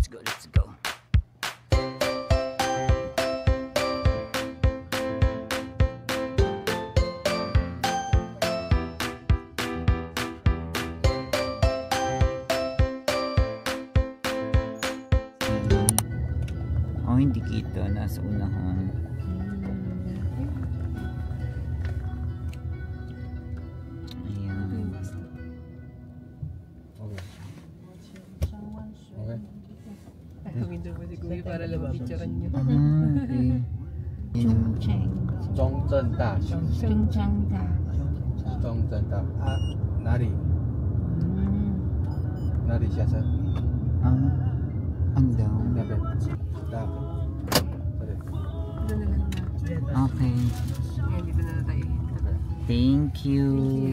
Let's go, let's go. Oh, hindi kita. Nasa unahan. Ayan. Okay. Window mo si Kuya para lang mapicturean nyo. Okay. Chongcheng. 中正大学。 Chongchengda. 中正大啊，哪里？哪里下车？ Ang daw? 那边。到。这里。 Dito na lang na. Okay. Ayan, dito na tayo. Thank you.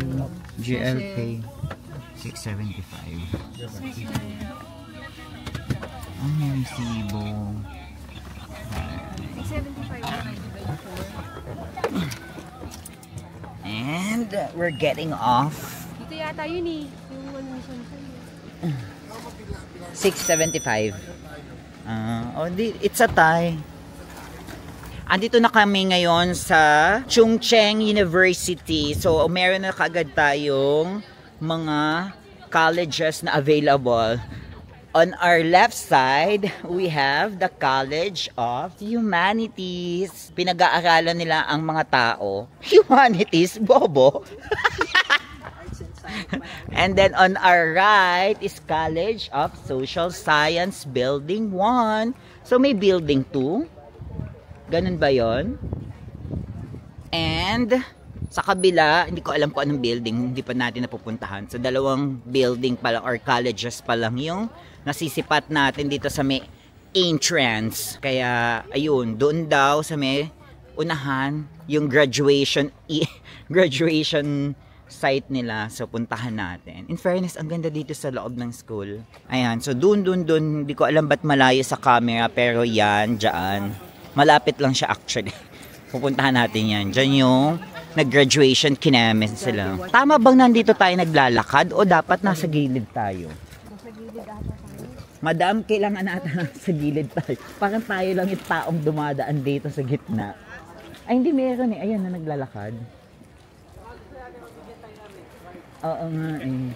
GLK 675. Ang may resibo. 675 na And we're getting off. Dito yata yun eh. Yung ano ni Shanghai. 675. It's a tie. Andito na kami ngayon sa Chongcheng University. So, meron na kaagad tayong mga colleges na available. On our left side, we have the College of Humanities. Pinag-aaralan nila ang mga tao. Humanities, bobo. And then on our right is College of Social Science Building 1. So may building 2. Ganun ba yon? And sa kabila, hindi ko alam kung anong building, hindi pa natin napupuntahan. So dalawang building pa lang or colleges pa lang yung nasisipat natin dito sa may entrance. Kaya ayun, doon daw sa may unahan yung graduation site nila. So puntahan natin. In fairness, ang ganda dito sa loob ng school. Ayan, so doon. Hindi ko alam ba't malayo sa camera, pero yan, dyan. Malapit lang siya actually. Pupuntahan natin yan. Diyan yung nag-graduation kinamin sila. Tama bang nandito tayo naglalakad o dapat nasa gilid tayo? Nasa gilid ata tayo. Madam, kailangan natin nasa gilid tayo. Parang tayo lang yung taong dumadaan dito sa gitna. Ay, hindi meron eh. Ayan na naglalakad. Oo nga eh.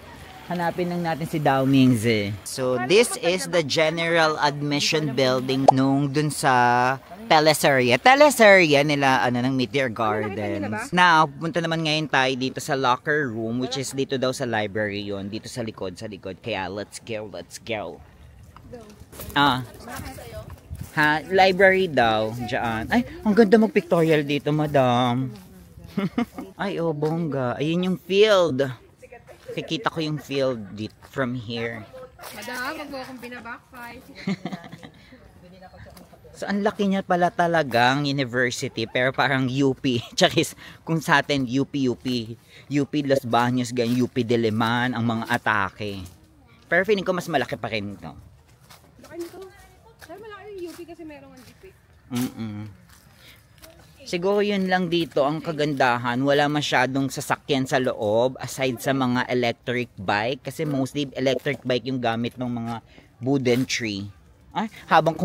Hanapin lang natin si Dao Mings eh. So, this is the general admission building nung dun sa Teleseria. Teleseria nila, ng Meteor Gardens. Now, punta naman ngayon tayo dito sa locker room, which is dito daw sa library yon, dito sa likod. Kaya, let's go. Library daw, dyan. Ay, ang ganda mag-pictorial dito, madam. Ay, oh, bongga. Ayun yung field. Kikita ko yung field dito from here. Madam, wag mo akong binabackfight. So, ang laki niya pala talagang university, pero parang UP. Tsakis, kung sa atin, UP, Los Baños, UP Diliman, ang mga atake. Pero feeling ko mas malaki pa rin ito. Laki nito. Kaya malaki yung UP kasi merong ang jeep eh. Siguro yun lang dito ang kagandahan. Wala masyadong sasakyan sa loob aside sa mga electric bike. Kasi mostly electric bike yung gamit ng mga wooden tree. Ay, habang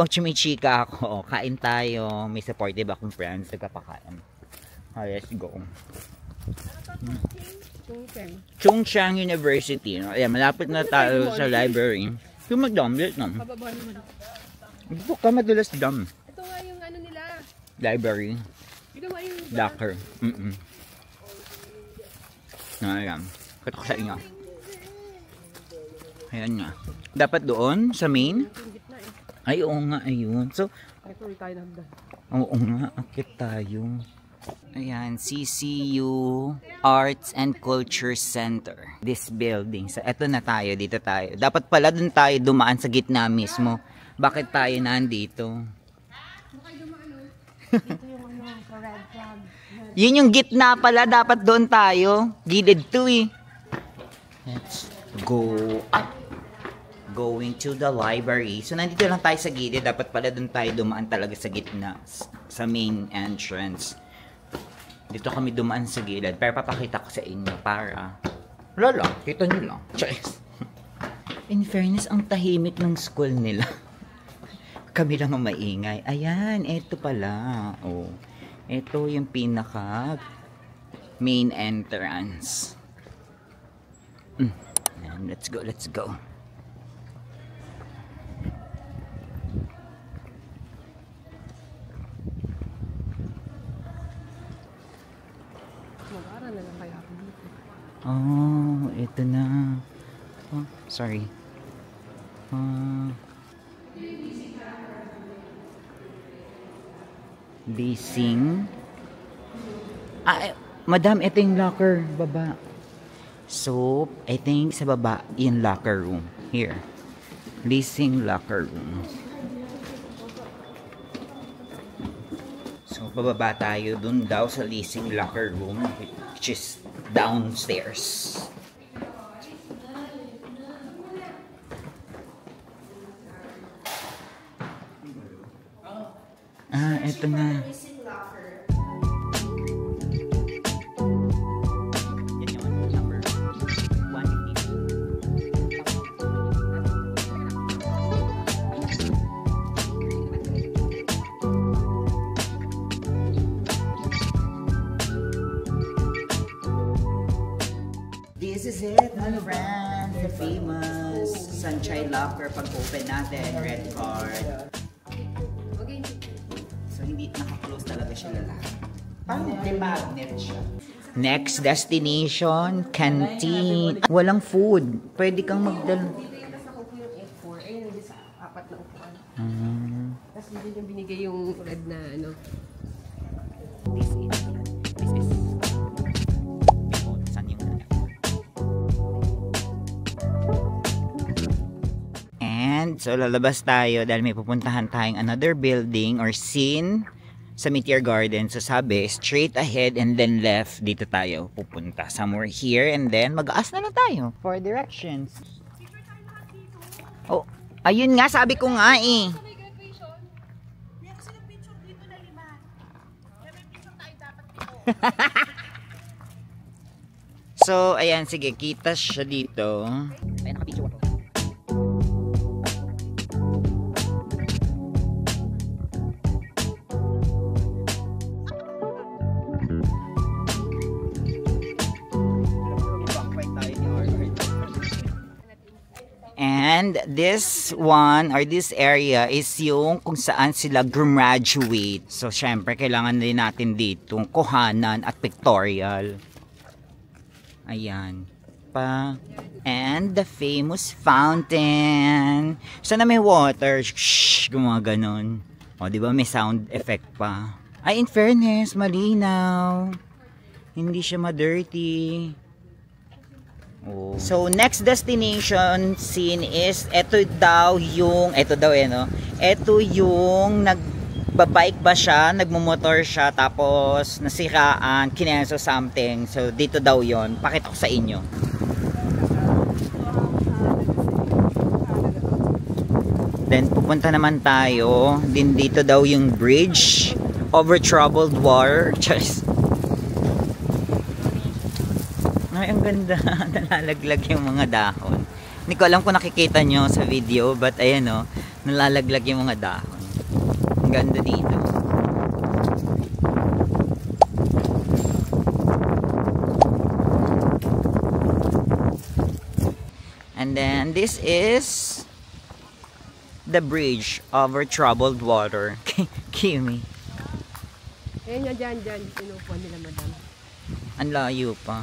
chumichika ako, kain tayo. May supportive akong friends. Nagkapakain. Let's go. Chongcheng University. Ayan, malapit na tayo sa library. Yung madam, Pababa naman. ito ka madulas dam. Ito nga yung ano nila. Library. Ito nga yung Locker. Ayan. Kata ko sa inyo. Ayan nga. Dapat doon sa main. Ay, oo nga, ayun. So, ay, tuloy tayo nandun. oo nga, akit tayo. Ayan, CCU Arts and Culture Center. This building. So, eto na tayo, dito tayo. Dapat pala doon tayo dumaan sa gitna mismo. Bakit tayo nandito? Dito yung red flag. Yun yung gitna pala, dapat doon tayo. Gilid to eh. Let's go up. Going to the library. So, nandito lang tayo sa gilid. Dapat pala doon tayo dumaan talaga sa gitna. Sa main entrance. Dito kami dumaan sa gilid. Pero papakita ko sa inyo para... Wala lang. Kita nyo lang. Choice. In fairness, ang tahimik ng school nila. Kami lang ang maingay. Ayan, ito pala. Oh, ito yung pinaka main entrance. Ayan, let's go, let's go. Mag-aaral na lang kaya ako dito. Oh, ito na. Oh, sorry. Leasing. Madam, ito yung locker. Baba. So, I think sa baba, yung locker room. Here. Leasing locker room. So, bababa tayo dun daw sa leasing locker room, which is downstairs. Ito na. Yan yun, number 152. This is it, my friend. The famous Sunshine Locker. Pag-open natin, red card. So, hindi naka-close talaga siya lalaki. Parang may magnet siya. Next destination, canteen. Walang food. Pwede kang magdala. Tapos nakupo yung F4. Ayun, hindi sa 4 na upuan. Tapos hindi yung binigay yung red na ano. This is saan yung and so lalabas tayo dahil may pupuntahan tayong another building or scene sa Meteor Garden. So sabi, straight ahead and then left. Dito tayo pupunta. Somewhere here and then mag-aas na lang tayo for directions. Oh, ayun nga, sabi ko nga eh. So, ayan, sige, kita siya dito. Ayan, naka-video ako. And this one or this area is yung kung saan sila graduate. So, syempre, kailangan din natin dito kuhanan at pictorial. Ayan. And the famous fountain. Sana may water. Shhh, gumawa ganon. O, di ba may sound effect pa. Ay, in fairness, malinaw. Hindi siya ma-dirty. Oh. So, next destination scene is ito daw yung nagbabike ba siya, nagmumotor siya, tapos nasiraan, kinenso something. So, dito daw yon. Pakita ko sa inyo. Then, pupunta naman tayo. Din dito daw yung bridge over troubled water. Charis. Ay, ang ganda. Nalalaglag yung mga dahon. Hindi ko alam kung nakikita nyo sa video, but ayan o, nalalaglag yung mga dahon. Ang ganda dito. And then, this is the bridge over troubled water. Kimi. Ayan yan, dyan. Pinupuan nila, madam. Ang layo pa.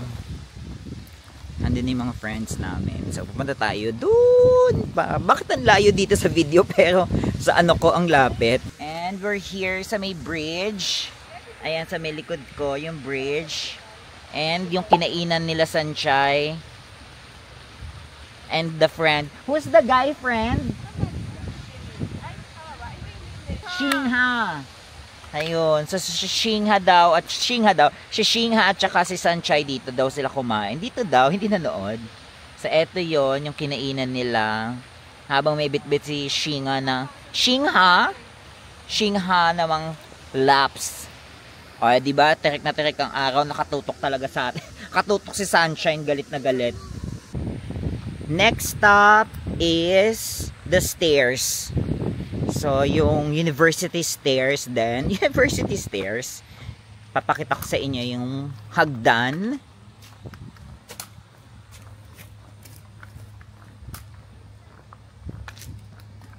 Andun yung mga friends namin. So, pupunta tayo dun pa. Bakit ang layo dito sa video pero sa ano ko ang lapit? And we're here sa may bridge. Ayan, sa may likod ko yung bridge. And yung kinainan nila Sanchay. And the friend. Who's the guy friend? Shingha. Ayun, so si Shingha daw at si Shingha at saka si Sanchay dito daw sila kumain. Dito daw, hindi nanood. So eto yon yung kinainan nila. Habang may bitbit si Shingha na Shingha namang laps. O, di ba? Tirik na tirik ang araw, nakatutok talaga sa atin. Katutok si Sunshine, galit na galit. Next stop, is the stairs. So, yung university stairs then, university stairs, papakita ko sa inyo yung hagdan.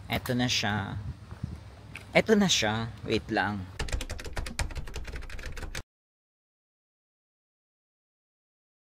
Eto na siya. Eto na siya. Wait lang.